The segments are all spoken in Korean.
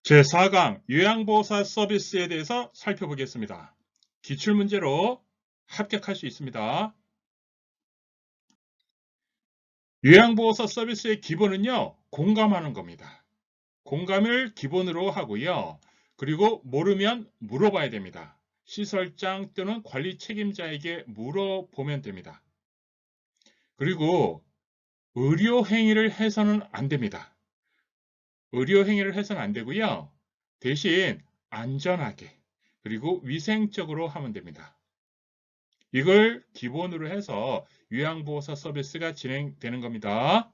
제4강 요양보호사 서비스에 대해서 살펴보겠습니다. 기출문제로 합격할 수 있습니다. 요양보호사 서비스의 기본은요, 공감하는 겁니다. 공감을 기본으로 하고요. 그리고 모르면 물어봐야 됩니다. 시설장 또는 관리 책임자에게 물어보면 됩니다. 그리고 의료행위를 해서는 안 됩니다. 의료행위를 해서는 안 되고요. 대신 안전하게 그리고 위생적으로 하면 됩니다. 이걸 기본으로 해서 요양보호사 서비스가 진행되는 겁니다.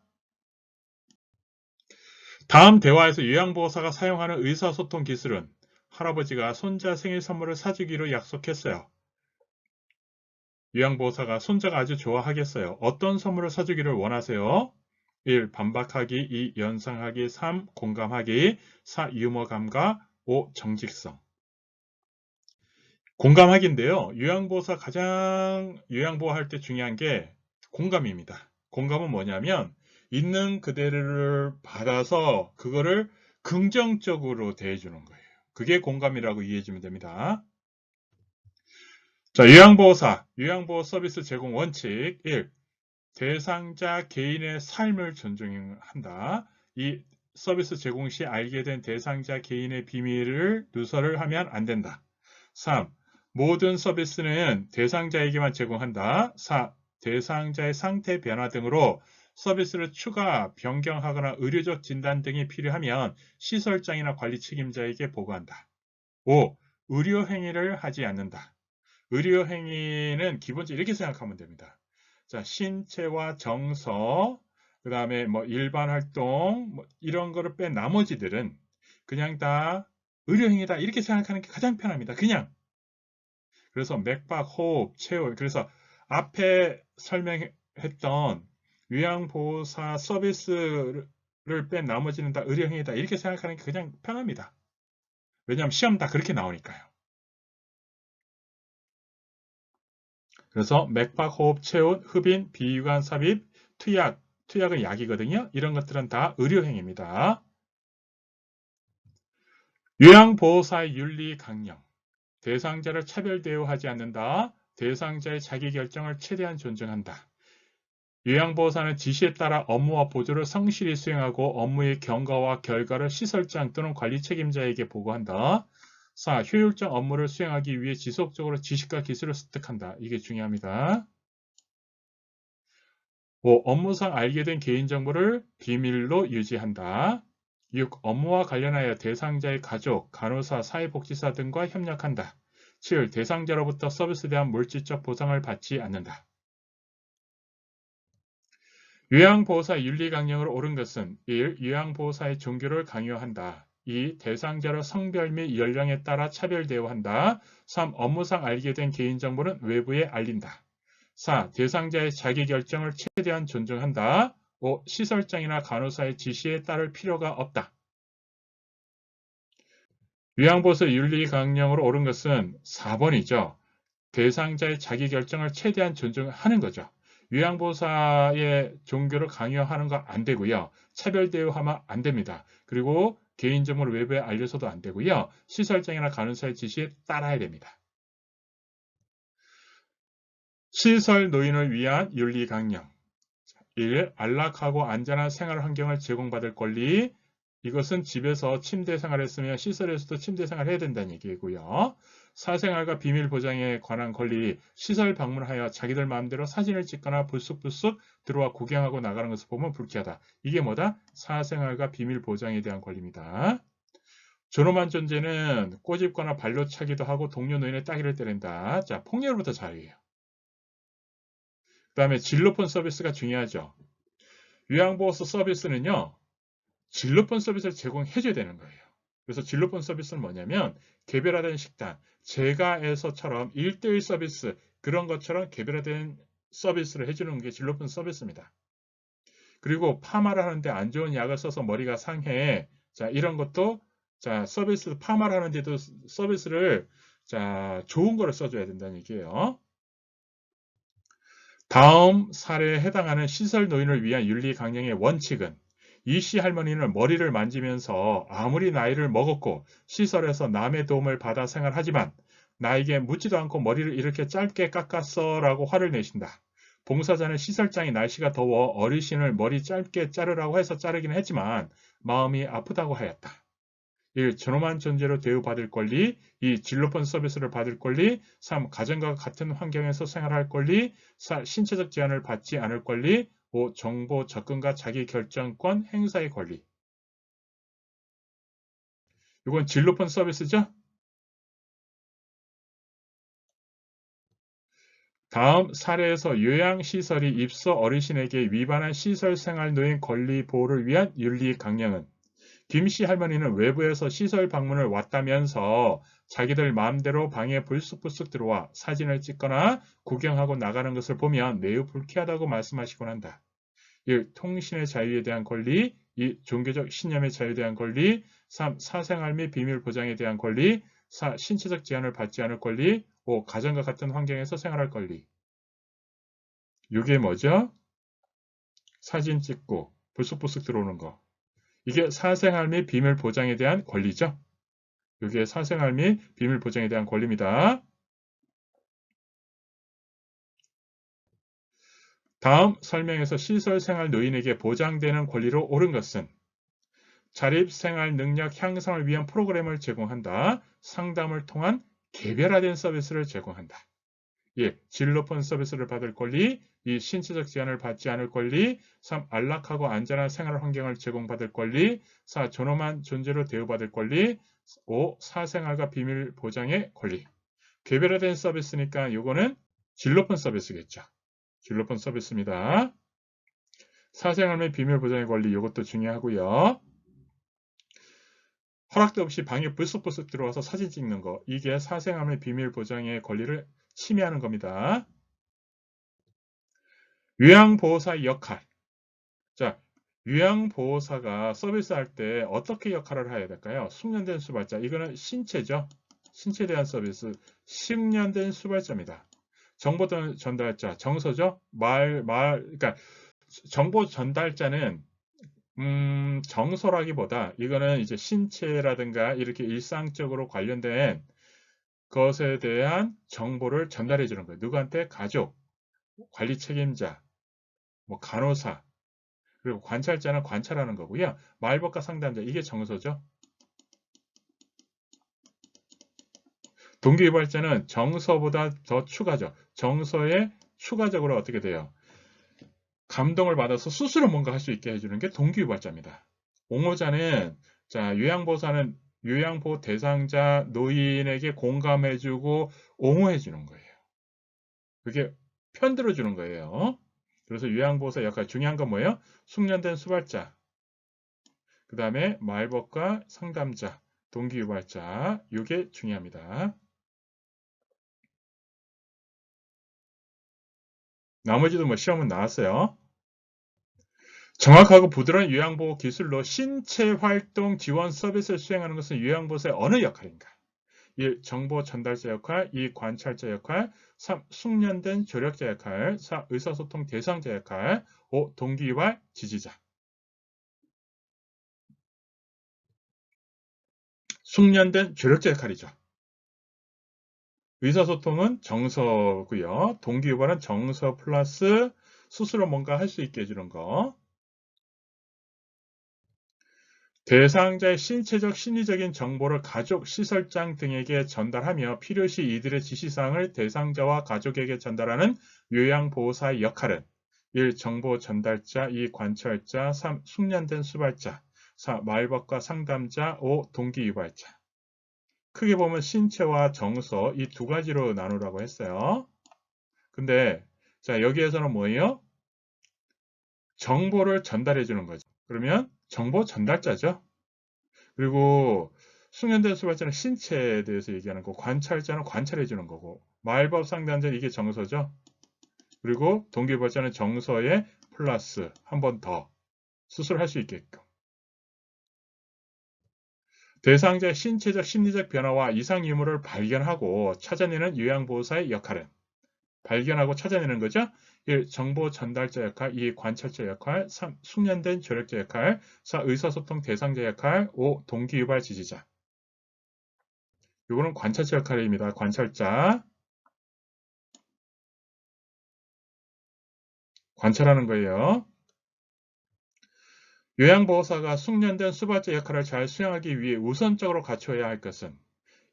다음 대화에서 요양보호사가 사용하는 의사소통 기술은 할아버지가 손자 생일 선물을 사주기로 약속했어요. 요양보호사가 손자가 아주 좋아하겠어요. 어떤 선물을 사주기를 원하세요? 1. 반박하기 2. 연상하기 3. 공감하기 4. 유머 감각 5. 정직성 공감하기인데요. 요양보호사 가장 요양보호할 때 중요한 게 공감입니다. 공감은 뭐냐면 있는 그대로를 받아서 그거를 긍정적으로 대해주는 거예요. 그게 공감이라고 이해해주면 됩니다. 자, 요양보호 서비스 제공 원칙 1. 대상자 개인의 삶을 존중한다. 2. 서비스 제공 시 알게 된 대상자 개인의 비밀을 누설을 하면 안 된다. 3. 모든 서비스는 대상자에게만 제공한다. 4. 대상자의 상태 변화 등으로 서비스를 추가, 변경하거나 의료적 진단 등이 필요하면 시설장이나 관리 책임자에게 보고한다. 5. 의료행위를 하지 않는다. 의료행위는 기본적으로 이렇게 생각하면 됩니다. 자, 신체와 정서, 그 다음에 뭐 일반 활동, 뭐 이런 거를 뺀 나머지들은 그냥 다 의료행위다. 이렇게 생각하는 게 가장 편합니다. 그냥. 그래서 맥박, 호흡, 체온. 그래서 앞에 설명했던 요양보호사 서비스를 뺀 나머지는 다 의료행위다. 이렇게 생각하는 게 그냥 편합니다. 왜냐하면 시험 다 그렇게 나오니까요. 그래서 맥박, 호흡, 체온, 흡인, 비위관 삽입, 투약은 약이거든요. 이런 것들은 다 의료행위입니다. 요양보호사의 윤리 강령. 대상자를 차별 대우하지 않는다. 대상자의 자기결정을 최대한 존중한다. 요양보호사는 지시에 따라 업무와 보조를 성실히 수행하고 업무의 경과와 결과를 시설장 또는 관리 책임자에게 보고한다. 4. 효율적 업무를 수행하기 위해 지속적으로 지식과 기술을 습득한다. 이게 중요합니다. 5. 업무상 알게 된 개인정보를 비밀로 유지한다. 6. 업무와 관련하여 대상자의 가족, 간호사, 사회복지사 등과 협력한다. 7. 대상자로부터 서비스에 대한 물질적 보상을 받지 않는다. 요양보호사 윤리강령으로 옳은 것은 1. 요양보호사의 종교를 강요한다. 2. 대상자로 성별 및 연령에 따라 차별 대우한다. 3. 업무상 알게 된 개인정보는 외부에 알린다. 4. 대상자의 자기결정을 최대한 존중한다. 5. 시설장이나 간호사의 지시에 따를 필요가 없다. 요양보호사 윤리강령으로 옳은 것은 4번이죠. 대상자의 자기결정을 최대한 존중하는 거죠. 요양보호사의 종교를 강요하는 거 안 되고요. 차별 대우하면 안 됩니다. 그리고 개인정보를 외부에 알려서도 안 되고요. 시설장이나 간호사의 지시에 따라야 됩니다. 시설 노인을 위한 윤리 강령. 1. 안락하고 안전한 생활 환경을 제공받을 권리. 이것은 집에서 침대 생활했으면 시설에서도 침대 생활해야 된다는 얘기고요. 사생활과 비밀 보장에 관한 권리, 시설 방문하여 자기들 마음대로 사진을 찍거나 불쑥불쑥 들어와 구경하고 나가는 것을 보면 불쾌하다. 이게 뭐다? 사생활과 비밀 보장에 대한 권리입니다. 존엄한 존재는 꼬집거나 발로 차기도 하고 동료 노인의 따귀를 때린다. 자, 폭력으로부터 자유예요. 그 다음에 질 높은 서비스가 중요하죠. 요양보호사 서비스는요. 질 높은 서비스를 제공해줘야 되는 거예요. 그래서 질 높은 서비스는 뭐냐면 개별화된 식단, 제가에서처럼 1:1 서비스 그런 것처럼 개별화된 서비스를 해주는 게 질 높은 서비스입니다. 그리고 파마를 하는데 안 좋은 약을 써서 머리가 상해. 자, 이런 것도 자, 파마를 하는데도 서비스를 자, 좋은 거를 써줘야 된다는 얘기예요. 다음 사례에 해당하는 시설 노인을 위한 윤리 강령의 원칙은 이씨 할머니는 머리를 만지면서 아무리 나이를 먹었고 시설에서 남의 도움을 받아 생활하지만 나에게 묻지도 않고 머리를 이렇게 짧게 깎았어 라고 화를 내신다. 봉사자는 시설장이 날씨가 더워 어르신을 머리 짧게 자르라고 해서 자르긴 했지만 마음이 아프다고 하였다. 1. 존엄한 존재로 대우받을 권리. 2. 질 높은 서비스를 받을 권리. 3. 가정과 같은 환경에서 생활할 권리. 4. 신체적 제한을 받지 않을 권리. 5. 정보 접근과 자기 결정권 행사의 권리. 이건 질 높은 서비스죠? 다음 사례에서 요양시설이 입소 어르신에게 위반한 시설생활노인 권리 보호를 위한 윤리 강령은 김씨 할머니는 외부에서 시설 방문을 왔다면서 자기들 마음대로 방에 불쑥불쑥 들어와 사진을 찍거나 구경하고 나가는 것을 보면 매우 불쾌하다고 말씀하시곤 한다. 1. 통신의 자유에 대한 권리. 2. 종교적 신념의 자유에 대한 권리. 3. 사생활 및 비밀 보장에 대한 권리. 4. 신체적 제한을 받지 않을 권리. 5. 가정과 같은 환경에서 생활할 권리. 이게 뭐죠? 사진 찍고 불쑥불쑥 들어오는 거. 이게 사생활 및 비밀 보장에 대한 권리죠. 이게 사생활 및 비밀 보장에 대한 권리입니다. 다음 설명에서 시설생활 노인에게 보장되는 권리로 옳은 것은 자립생활 능력 향상을 위한 프로그램을 제공한다. 상담을 통한 개별화된 서비스를 제공한다. 예, 질 높은 서비스를 받을 권리. 2. 신체적 제한을 받지 않을 권리. 3. 안락하고 안전한 생활 환경을 제공받을 권리. 4. 존엄한 존재로 대우받을 권리. 5. 사생활과 비밀 보장의 권리. 개별화된 서비스니까 이거는 질 높은 서비스겠죠. 질 높은 서비스입니다. 사생활 및 비밀 보장의 권리 이것도 중요하고요. 허락도 없이 방에 불쑥불쑥 들어와서 사진 찍는 거. 이게 사생활 및 비밀 보장의 권리를 침해하는 겁니다. 요양보호사의 역할. 자, 요양보호사가 서비스할 때 어떻게 역할을 해야 될까요? 숙련된 수발자. 이거는 신체죠. 신체에 대한 서비스. 숙련된 수발자입니다. 정보 전달자. 정서죠. 그러니까 정보 전달자는 정서라기보다 이거는 이제 신체라든가 이렇게 일상적으로 관련된 것에 대한 정보를 전달해 주는 거예요. 누구한테? 가족, 관리 책임자, 뭐 간호사, 그리고 관찰자는 관찰하는 거고요. 말법과 상담자, 이게 정서죠. 동기유발자는 정서보다 더 추가죠. 정서에 추가적으로 어떻게 돼요? 감동을 받아서 스스로 뭔가 할 수 있게 해주는 게 동기유발자입니다. 옹호자는, 자, 요양보호 대상자 노인에게 공감해주고 옹호해주는 거예요. 그게 편들어주는 거예요. 그래서 요양보호사 역할 중요한 건 뭐예요? 숙련된 수발자, 그 다음에 말법과 상담자, 동기유발자, 이게 중요합니다. 나머지도 뭐 시험은 나왔어요. 정확하고 부드러운 요양보호 기술로 신체활동 지원 서비스를 수행하는 것은 요양보호사의 어느 역할인가? 1. 정보 전달자 역할. 2. 관찰자 역할. 3. 숙련된 조력자 역할. 4. 의사소통 대상자 역할. 5. 동기유발 지지자. 숙련된 조력자 역할이죠. 의사소통은 정서고요. 동기유발은 정서 플러스 스스로 뭔가 할 수 있게 해주는 거. 대상자의 신체적, 심리적인 정보를 가족, 시설장 등에게 전달하며 필요시 이들의 지시사항을 대상자와 가족에게 전달하는 요양보호사의 역할은 1. 정보 전달자. 2. 관찰자. 3. 숙련된 수발자. 4. 말법과 상담자. 5. 동기유발자. 크게 보면 신체와 정서 이 두 가지로 나누라고 했어요. 근데 자 여기에서는 뭐예요? 정보를 전달해 주는 거죠. 그러면 정보 전달자죠. 그리고 숙련된 수발자는 신체에 대해서 얘기하는 거고 관찰자는 관찰해 주는 거고 말법 상담자는 이게 정서죠. 그리고 동기유발자는 정서에 플러스 한 번 더 수술할 수 있게끔. 대상자의 신체적 심리적 변화와 이상 유무를 발견하고 찾아내는 요양보호사의 역할은 발견하고 찾아내는 거죠. 1. 정보 전달자 역할, 2. 관찰자 역할, 3. 숙련된 조력자 역할, 4. 의사소통 대상자 역할, 5. 동기유발 지지자. 이거는 관찰자 역할입니다. 관찰자. 관찰하는 거예요. 요양보호사가 숙련된 수발자 역할을 잘 수행하기 위해 우선적으로 갖춰야 할 것은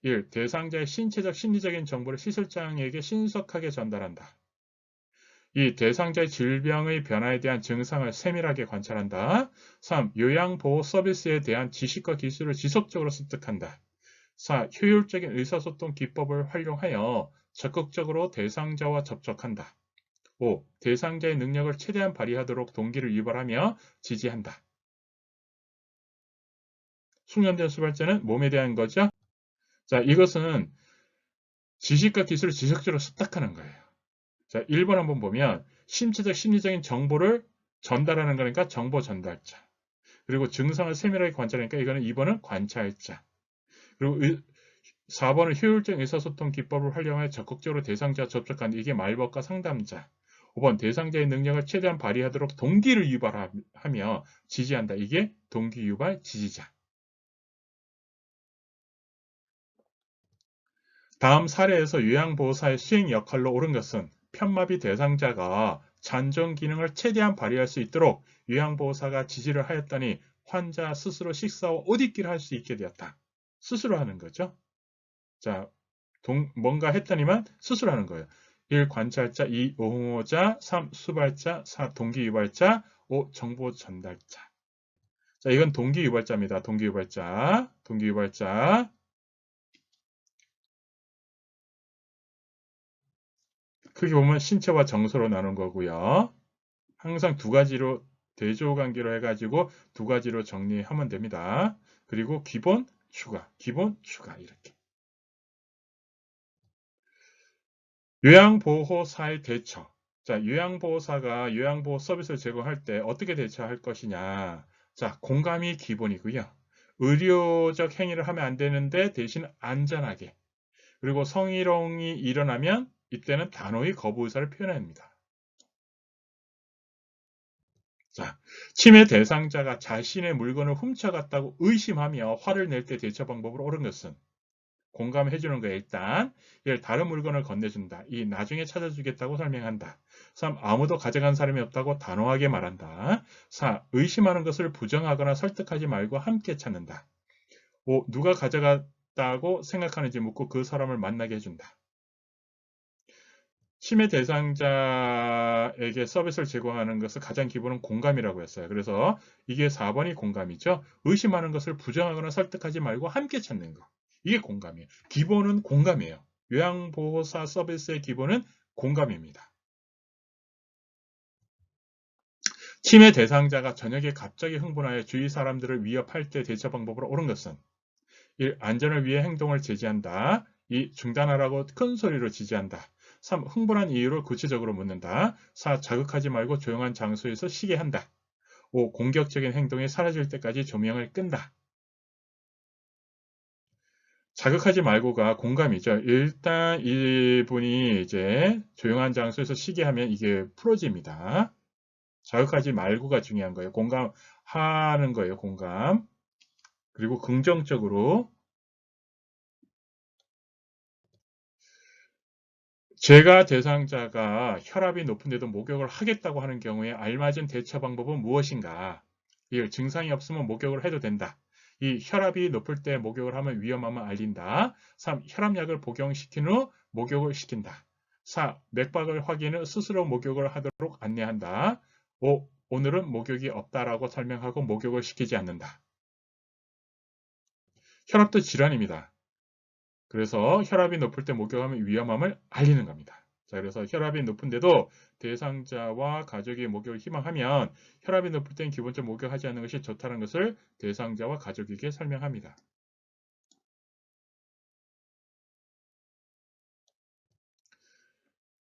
1. 대상자의 신체적 심리적인 정보를 시술장에게 신속하게 전달한다. 2. 대상자의 질병의 변화에 대한 증상을 세밀하게 관찰한다. 3. 요양보호 서비스에 대한 지식과 기술을 지속적으로 습득한다. 4. 효율적인 의사소통 기법을 활용하여 적극적으로 대상자와 접촉한다. 5. 대상자의 능력을 최대한 발휘하도록 동기를 유발하며 지지한다. 숙련된 수발자는 몸에 대한 거죠. 자, 이것은 지식과 기술을 지속적으로 습득하는 거예요. 자, 1번 한번 보면 신체적 심리적인 정보를 전달하는 거니까 정보 전달자. 그리고 증상을 세밀하게 관찰하니까 이거는 2번은 관찰자. 그리고 4번은 효율적 의사소통 기법을 활용해 적극적으로 대상자와 접촉한다. 이게 말벗과 상담자. 5번 대상자의 능력을 최대한 발휘하도록 동기를 유발하며 지지한다. 이게 동기 유발 지지자. 다음 사례에서 요양보호사의 수행 역할로 옳은 것은 편마비 대상자가 잔존 기능을 최대한 발휘할 수 있도록 요양보호사가 지지를 하였더니 환자 스스로 식사와 옷 입기를 할 수 있게 되었다. 스스로 하는 거죠. 자, 뭔가 했더니만 스스로 하는 거예요. 1. 관찰자, 2. 옹호자, 3. 수발자, 4. 동기유발자, 5. 정보 전달자. 자, 이건 동기유발자입니다. 동기유발자. 동기유발자. 크게 보면 신체와 정서로 나눈 거고요. 항상 두 가지로 대조관계로 해가지고 두 가지로 정리하면 됩니다. 그리고 기본, 추가, 기본, 추가 이렇게. 요양보호사의 대처. 자, 요양보호사가 요양보호 서비스를 제공할 때 어떻게 대처할 것이냐. 자, 공감이 기본이고요. 의료적 행위를 하면 안 되는데 대신 안전하게. 그리고 성희롱이 일어나면 이때는 단호히 거부 의사를 표현합니다. 자, 침해 대상자가 자신의 물건을 훔쳐갔다고 의심하며 화를 낼 때 대처 방법으로 옳은 것은 공감해 주는 거예요. 일단 다른 물건을 건네준다. 2. 나중에 찾아주겠다고 설명한다. 3. 아무도 가져간 사람이 없다고 단호하게 말한다. 4. 의심하는 것을 부정하거나 설득하지 말고 함께 찾는다. 5. 누가 가져갔다고 생각하는지 묻고 그 사람을 만나게 해준다. 침해 대상자에게 서비스를 제공하는 것은 가장 기본은 공감이라고 했어요. 그래서 이게 4번이 공감이죠. 의심하는 것을 부정하거나 설득하지 말고 함께 찾는 거. 이게 공감이에요. 기본은 공감이에요. 요양보호사 서비스의 기본은 공감입니다. 침해 대상자가 저녁에 갑자기 흥분하여 주위 사람들을 위협할 때 대처 방법으로 옳은 것은 1. 안전을 위해 행동을 제지한다. 2. 중단하라고 큰 소리로 지지한다. 3. 흥분한 이유를 구체적으로 묻는다. 4. 자극하지 말고 조용한 장소에서 쉬게 한다. 5. 공격적인 행동이 사라질 때까지 조명을 끈다. 자극하지 말고가 공감이죠. 일단 이분이 이제 조용한 장소에서 쉬게 하면 이게 풀어집니다. 자극하지 말고가 중요한 거예요. 공감하는 거예요. 공감. 그리고 긍정적으로 제가 대상자가 혈압이 높은데도 목욕을 하겠다고 하는 경우에 알맞은 대처 방법은 무엇인가? 1. 증상이 없으면 목욕을 해도 된다. 2. 혈압이 높을 때 목욕을 하면 위험함을 알린다. 3. 혈압약을 복용시킨 후 목욕을 시킨다. 4. 맥박을 확인 후 스스로 목욕을 하도록 안내한다. 5. 오늘은 목욕이 없다라고 설명하고 목욕을 시키지 않는다. 혈압도 질환입니다. 그래서 혈압이 높을 때 목욕하면 위험함을 알리는 겁니다. 자, 그래서 혈압이 높은데도 대상자와 가족이 목욕을 희망하면 혈압이 높을 땐 기본적으로 목욕하지 않는 것이 좋다는 것을 대상자와 가족에게 설명합니다.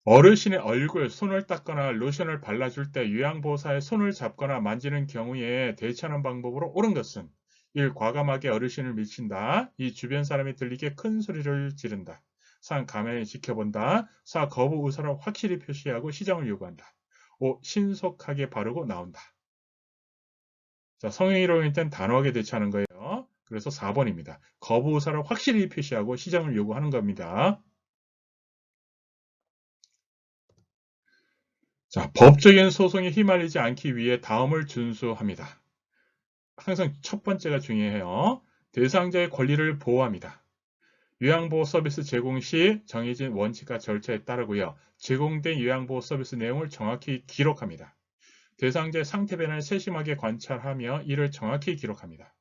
어르신의 얼굴, 손을 닦거나 로션을 발라줄 때 요양보호사의 손을 잡거나 만지는 경우에 대처하는 방법으로 옳은 것은 1. 과감하게 어르신을 밀친다. 2. 주변 사람이 들리게 큰 소리를 지른다. 3. 가만히 지켜본다. 4. 거부 의사를 확실히 표시하고 시정을 요구한다. 5. 신속하게 바르고 나온다. 자, 성형이로 땐 단호하게 대처하는 거예요. 그래서 4번입니다. 거부 의사를 확실히 표시하고 시정을 요구하는 겁니다. 자, 법적인 소송에 휘말리지 않기 위해 다음을 준수합니다. 항상 첫 번째가 중요해요. 대상자의 권리를 보호합니다. 요양보호 서비스 제공 시 정해진 원칙과 절차에 따르고요. 제공된 요양보호 서비스 내용을 정확히 기록합니다. 대상자의 상태 변화를 세심하게 관찰하며 이를 정확히 기록합니다.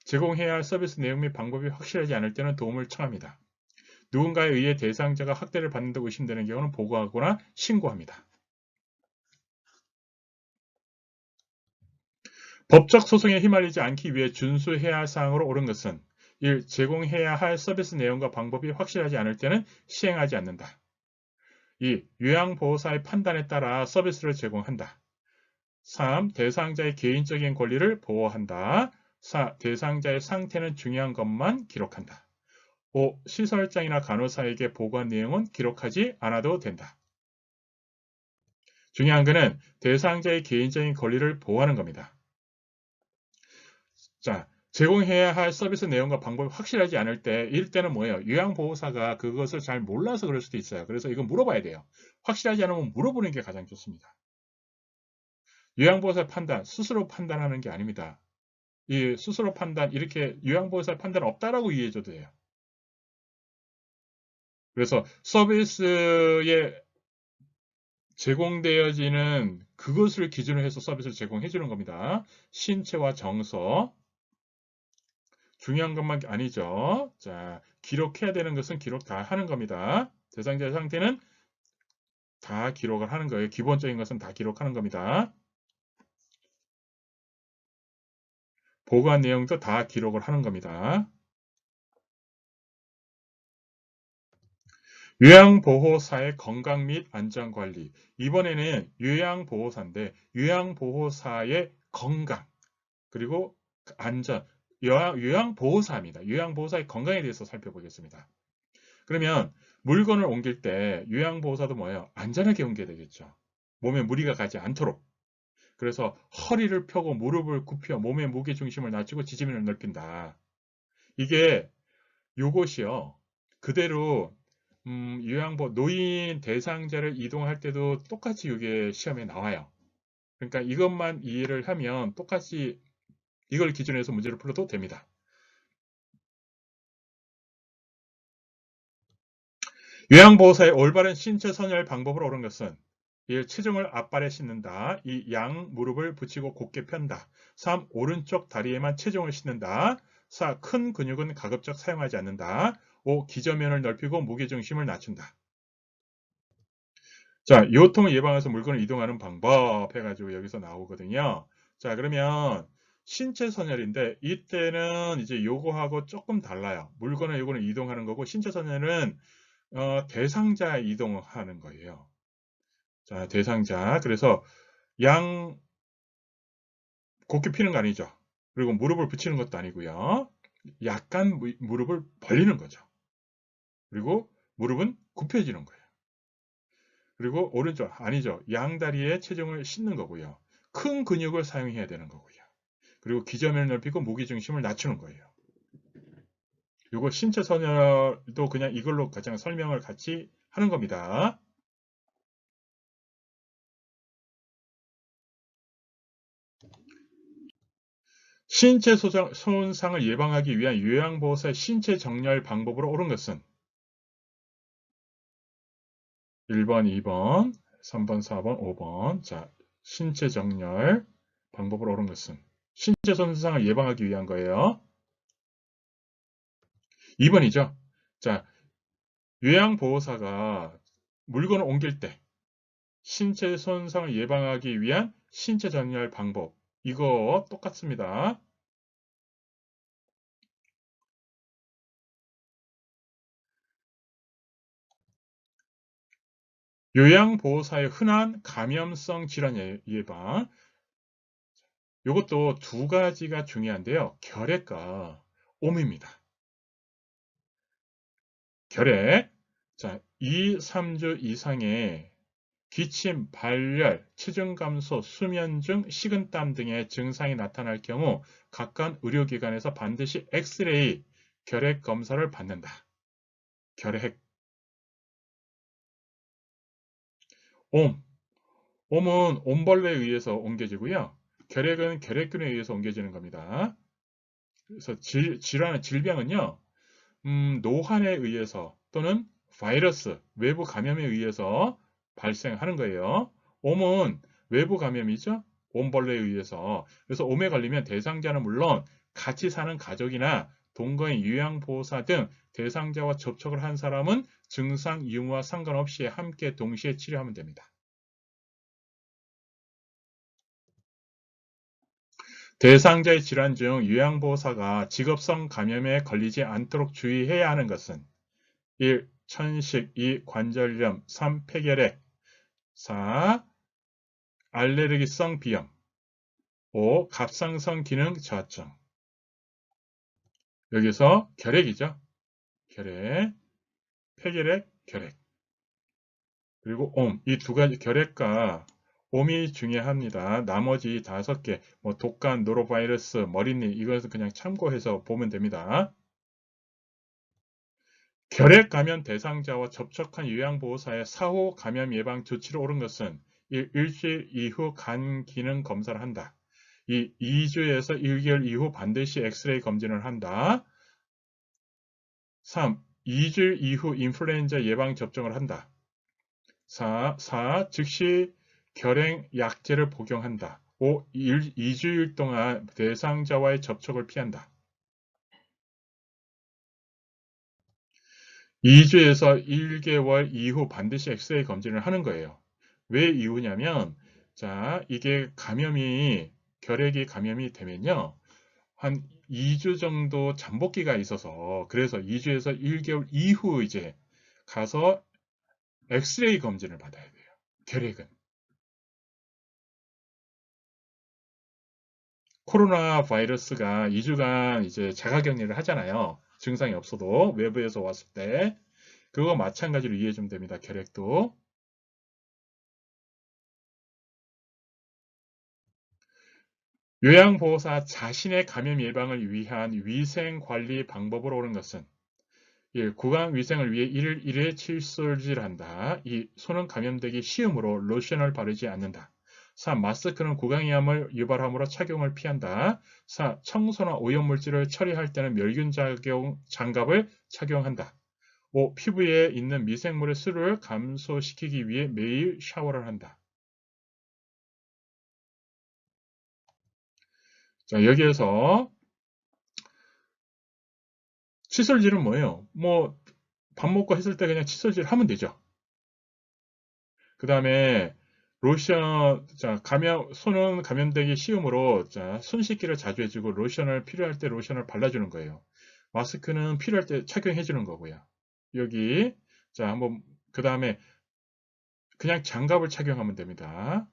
제공해야 할 서비스 내용 및 방법이 확실하지 않을 때는 도움을 청합니다. 누군가에 의해 대상자가 학대를 받는다고 의심되는 경우는 보고하거나 신고합니다. 법적 소송에 휘말리지 않기 위해 준수해야 할 사항으로 옳은 것은 1. 제공해야 할 서비스 내용과 방법이 확실하지 않을 때는 시행하지 않는다. 2. 요양보호사의 판단에 따라 서비스를 제공한다. 3. 대상자의 개인적인 권리를 보호한다. 4. 대상자의 상태는 중요한 것만 기록한다. 5. 시설장이나 간호사에게 보고한 내용은 기록하지 않아도 된다. 중요한 것은 대상자의 개인적인 권리를 보호하는 겁니다. 자, 제공해야 할 서비스 내용과 방법이 확실하지 않을 때, 이럴 때는 뭐예요? 요양보호사가 그것을 잘 몰라서 그럴 수도 있어요. 그래서 이거 물어봐야 돼요. 확실하지 않으면 물어보는 게 가장 좋습니다. 요양보호사 판단, 스스로 판단하는 게 아닙니다. 이 스스로 판단, 이렇게 요양보호사 판단 없다라고 이해해줘도 돼요. 그래서 서비스에 제공되어지는 그것을 기준으로 해서 서비스를 제공해 주는 겁니다. 신체와 정서. 중요한 것만 아니죠. 자, 기록해야 되는 것은 기록 다 하는 겁니다. 대상자의 상태는 다 기록을 하는 거예요. 기본적인 것은 다 기록하는 겁니다. 보고한 내용도 다 기록을 하는 겁니다. 요양보호사의 건강 및 안전관리. 이번에는 요양보호사인데 요양보호사의 건강 그리고 안전, 요양보호사입니다. 요양보호사의 건강에 대해서 살펴보겠습니다. 그러면 물건을 옮길 때 요양보호사도 뭐예요? 안전하게 옮겨야 되겠죠. 몸에 무리가 가지 않도록. 그래서 허리를 펴고 무릎을 굽혀 몸의 무게중심을 낮추고 지지면을 넓힌다. 이게 요것이요. 그대로 요양보 노인 대상자를 이동할 때도 똑같이 이게 시험에 나와요. 그러니까 이것만 이해를 하면 똑같이 이걸 기준으로 해서 문제를 풀어도 됩니다. 요양보호사의 올바른 신체 선열 방법으로 옳은 것은 1. 체중을 앞발에 싣는다. 2. 양 무릎을 붙이고 곧게 편다. 3. 오른쪽 다리에만 체중을 싣는다. 4. 큰 근육은 가급적 사용하지 않는다. 5. 기저면을 넓히고 무게중심을 낮춘다. 자, 요통을 예방해서 물건을 이동하는 방법 해가지고 여기서 나오거든요. 자, 그러면 신체 선열인데 이때는 이제 요거하고 조금 달라요. 물건을 요거는 이동하는 거고 신체 선열은 대상자 이동하는 거예요. 자, 대상자. 그래서 양 곧게 피는 거 아니죠. 그리고 무릎을 붙이는 것도 아니고요. 약간 무릎을 벌리는 거죠. 그리고 무릎은 굽혀지는 거예요. 그리고 오른쪽 아니죠. 양다리에 체중을 싣는 거고요. 큰 근육을 사용해야 되는 거고요. 그리고 기저면을 넓히고 무게중심을 낮추는 거예요. 이거 신체 선열도 그냥 이걸로 가장 설명을 같이 하는 겁니다. 신체 손상을 예방하기 위한 요양보호사의 신체 정렬 방법으로 옳은 것은 1번, 2번, 3번, 4번, 5번. 자, 신체 정렬 방법으로 옳은 것은 신체 손상을 예방하기 위한 거예요. 2번이죠. 자, 요양보호사가 물건을 옮길 때 신체 손상을 예방하기 위한 신체 정렬 방법. 이거 똑같습니다. 요양보호사의 흔한 감염성 질환 예방. 이것도 두 가지가 중요한데요. 결핵과 옴입니다. 결핵. 자, 2, 3주 이상의 기침, 발열, 체중 감소, 수면 중 식은땀 등의 증상이 나타날 경우 가까운 의료기관에서 반드시 엑스레이, 결핵 검사를 받는다. 결핵. 옴. 옴은 옴벌레에 의해서 옮겨지고요. 결핵은 결핵균에 의해서 옮겨지는 겁니다. 그래서 질병은요, 노환에 의해서 또는 바이러스, 외부 감염에 의해서 발생하는 거예요. 옴은 외부 감염이죠. 옴벌레에 의해서. 그래서 옴에 걸리면 대상자는 물론 같이 사는 가족이나 동거인, 요양보호사 등 대상자와 접촉을 한 사람은 증상 유무와 상관없이 함께 동시에 치료하면 됩니다. 대상자의 질환 중 요양보호사가 직업성 감염에 걸리지 않도록 주의해야 하는 것은 1. 천식 2. 관절염 3. 폐결핵 4. 알레르기성 비염 5. 갑상선 기능 저하증. 여기서 결핵이죠. 결핵, 폐결핵, 결핵. 그리고 옴. 이 두 가지 결핵과 옴이 중요합니다. 나머지 5개, 뭐 독감, 노로바이러스, 머리니 이것은 그냥 참고해서 보면 됩니다. 결핵 감염 대상자와 접촉한 요양보호사의 사후 감염 예방 조치를 옳은 것은 일주일 이후 간 기능 검사를 한다. 2주에서 1개월 이후 반드시 엑스레이 검진을 한다. 3. 2주일 이후 인플루엔자 예방 접종을 한다. 4. 즉시 결핵 약제를 복용한다. 5. 2주일 동안 대상자와의 접촉을 피한다. 2주에서 1개월 이후 반드시 엑스레이 검진을 하는 거예요. 왜 이후냐면, 자, 이게 결핵이 감염이 되면요. 한 2주 정도 잠복기가 있어서, 그래서 2주에서 1개월 이후 이제 가서 엑스레이 검진을 받아야 돼요. 결핵은. 코로나 바이러스가 2주간 이제 자가격리를 하잖아요. 증상이 없어도 외부에서 왔을 때. 그거 마찬가지로 이해해 주면 됩니다. 결핵도. 요양보호사 자신의 감염 예방을 위한 위생관리 방법으로 옳은 것은 1. 구강위생을 위해 1회 칫솔질한다. 2. 손은 감염되기 쉬우므로 로션을 바르지 않는다. 3. 마스크는 구강염을 유발하므로 착용을 피한다. 4. 청소나 오염물질을 처리할 때는 멸균 장갑을 착용한다. 5. 피부에 있는 미생물의 수를 감소시키기 위해 매일 샤워를 한다. 자, 여기에서 칫솔질은 뭐예요? 뭐 밥 먹고 했을 때 그냥 칫솔질 하면 되죠. 그 다음에 로션, 자, 손은 감염되기 쉬우므로, 자, 손 씻기를 자주 해주고, 로션을 필요할 때 로션을 발라주는 거예요. 마스크는 필요할 때 착용해주는 거고요. 여기, 자, 한번, 그 다음에 그냥 장갑을 착용하면 됩니다.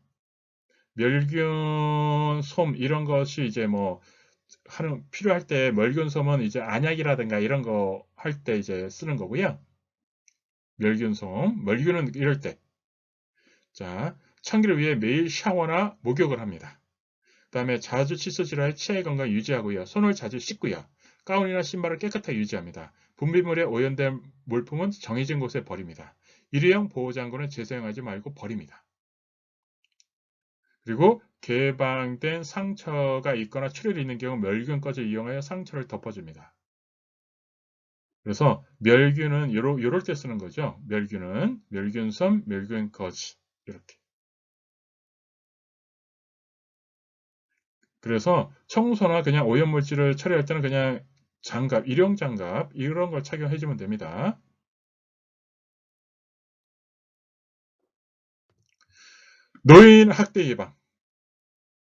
멸균, 솜, 이런 것이 이제 뭐, 필요할 때 멸균 솜은 이제 안약이라든가 이런 거 할 때 이제 쓰는 거고요. 멸균 솜, 멸균은 이럴 때. 자, 청기를 위해 매일 샤워나 목욕을 합니다. 그 다음에 자주 칫솔질하여 치아의 건강 유지하고요. 손을 자주 씻고요. 가운이나 신발을 깨끗하게 유지합니다. 분비물에 오염된 물품은 정해진 곳에 버립니다. 일회용 보호장구는 재사용하지 말고 버립니다. 그리고 개방된 상처가 있거나 출혈이 있는 경우 멸균꺼를 이용하여 상처를 덮어줍니다. 그래서 멸균은 요럴 때 쓰는 거죠. 멸균은 멸균섬, 멸균거즈 이렇게. 그래서 청소나 그냥 오염물질을 처리할 때는 그냥 장갑, 일용 장갑 이런 걸 착용해주면 됩니다. 노인 학대 예방.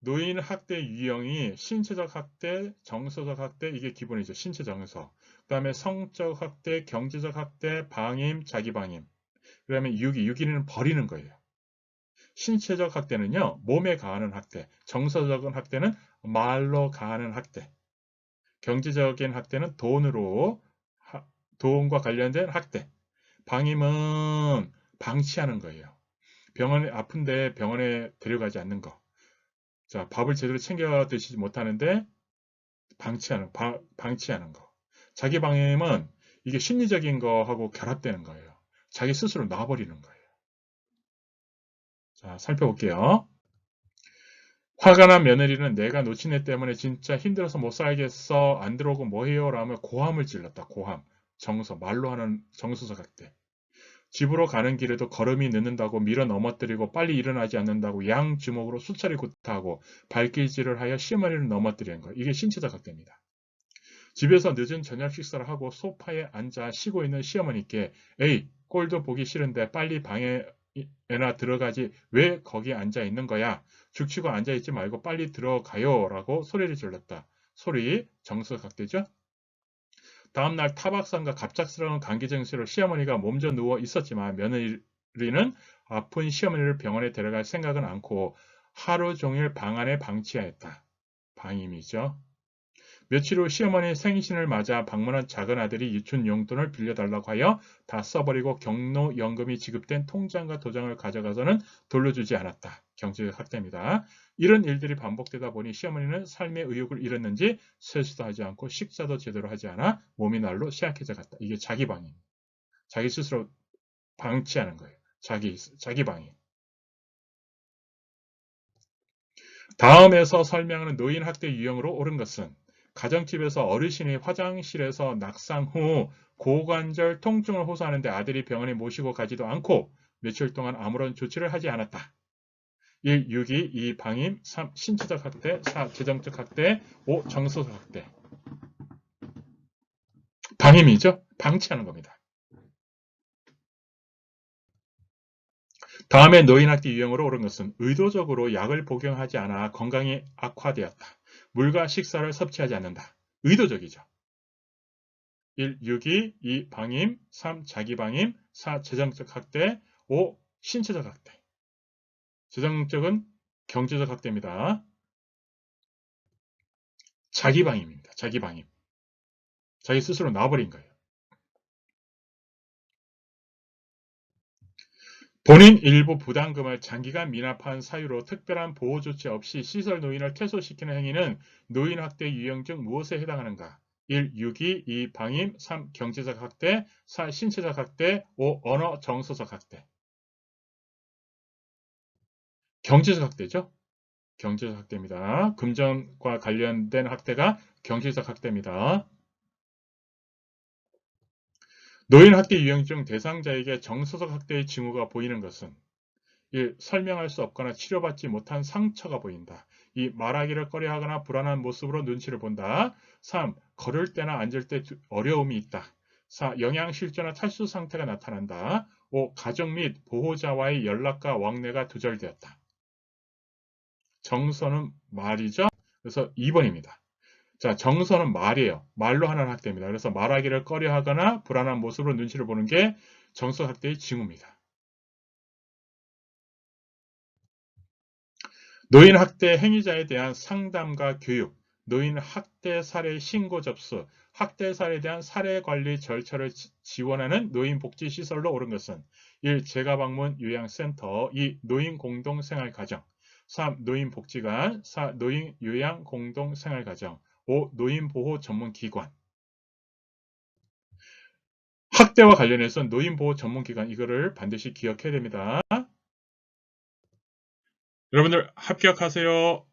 노인 학대 유형이 신체적 학대, 정서적 학대 이게 기본이죠. 신체 정서. 그다음에 성적 학대, 경제적 학대, 방임, 자기 방임. 그다음에 유기는 버리는 거예요. 신체적 학대는요. 몸에 가하는 학대. 정서적인 학대는 말로 가하는 학대. 경제적인 학대는 돈과 관련된 학대. 방임은 방치하는 거예요. 병원에 아픈데 병원에 데려가지 않는 거. 자, 밥을 제대로 챙겨 드시지 못하는데 방치하는 거. 자기 방임은 이게 심리적인 거하고 결합되는 거예요. 자기 스스로 놔버리는 거예요. 자, 살펴볼게요. 화가 난 며느리는 내가 놓친 애 때문에 진짜 힘들어서 못 살겠어. 안 들어오고 뭐해요? 라며 고함을 질렀다. 고함. 정서. 말로 하는 정서서 같대. 집으로 가는 길에도 걸음이 늦는다고 밀어 넘어뜨리고 빨리 일어나지 않는다고 양 주먹으로 수차례 구타하고 발길질을 하여 시어머니를 넘어뜨리는 거. 이게 신체적 학대입니다. 집에서 늦은 저녁 식사를 하고 소파에 앉아 쉬고 있는 시어머니께 에이 꼴도 보기 싫은데 빨리 방에나 들어가지 왜 거기 앉아 있는 거야? 죽치고 앉아 있지 말고 빨리 들어가요 라고 소리를 질렀다. 소리 정서각대죠? 다음날 타박상과 갑작스러운 감기 증세로 시어머니가 몸져 누워 있었지만 며느리는 아픈 시어머니를 병원에 데려갈 생각은 않고 하루 종일 방 안에 방치하였다. 방임이죠. 며칠 후 시어머니 생신을 맞아 방문한 작은 아들이 유치원 용돈을 빌려달라고 하여 다 써버리고 경로연금이 지급된 통장과 도장을 가져가서는 돌려주지 않았다. 경제적 학대입니다. 이런 일들이 반복되다 보니 시어머니는 삶의 의욕을 잃었는지 세수도 하지 않고 식사도 제대로 하지 않아 몸이 날로 쇠약해져 갔다. 이게 자기 방임. 자기 스스로 방치하는 거예요. 자기 방임. 다음에서 설명하는 노인 학대 유형으로 옳은 것은 가정집에서 어르신이 화장실에서 낙상 후 고관절 통증을 호소하는데 아들이 병원에 모시고 가지도 않고 며칠 동안 아무런 조치를 하지 않았다. 1. 유기 2. 방임 3. 신체적 학대 4. 재정적 학대 5. 정서적 학대. 방임이죠. 방치하는 겁니다. 다음에 노인학대 유형으로 옳은 것은 의도적으로 약을 복용하지 않아 건강이 악화되었다. 물과 식사를 섭취하지 않는다. 의도적이죠. 1. 유기 2. 방임 3. 자기방임 4. 재정적 학대 5. 신체적 학대. 재정적은 경제적 학대입니다. 자기방임입니다. 자기방임. 자기 스스로 놔버린 거예요. 본인 일부 부담금을 장기간 미납한 사유로 특별한 보호 조치 없이 시설 노인을 퇴소시키는 행위는 노인학대 유형 중 무엇에 해당하는가? 1. 유기 2. 방임 3. 경제적 학대 4. 신체적 학대 5. 언어 정서적 학대. 경제적 학대죠? 경제적 학대입니다. 금전과 관련된 학대가 경제적 학대입니다. 노인 학대 유형 중 대상자에게 정서적 학대의 징후가 보이는 것은 1. 설명할 수 없거나 치료받지 못한 상처가 보인다. 2. 말하기를 꺼려하거나 불안한 모습으로 눈치를 본다. 3. 걸을 때나 앉을 때 어려움이 있다. 4. 영양실조나 탈수 상태가 나타난다. 5. 가족 및 보호자와의 연락과 왕래가 두절되었다. 정서는 말이죠. 그래서 2번입니다. 자, 정서는 말이에요. 말로 하는 학대입니다. 그래서 말하기를 꺼려하거나 불안한 모습으로 눈치를 보는 게 정서 학대의 징후입니다. 노인 학대 행위자에 대한 상담과 교육, 노인 학대 사례 신고 접수, 학대 사례에 대한 사례 관리 절차를 지원하는 노인 복지 시설로 옳은 것은 1. 재가방문 요양센터 2. 노인 공동생활가정 3. 노인복지관 4. 노인 요양 공동생활가정 5. 노인보호 전문기관. 학대와 관련해서 노인보호 전문기관 이거를 반드시 기억해야 됩니다. 여러분들 합격하세요.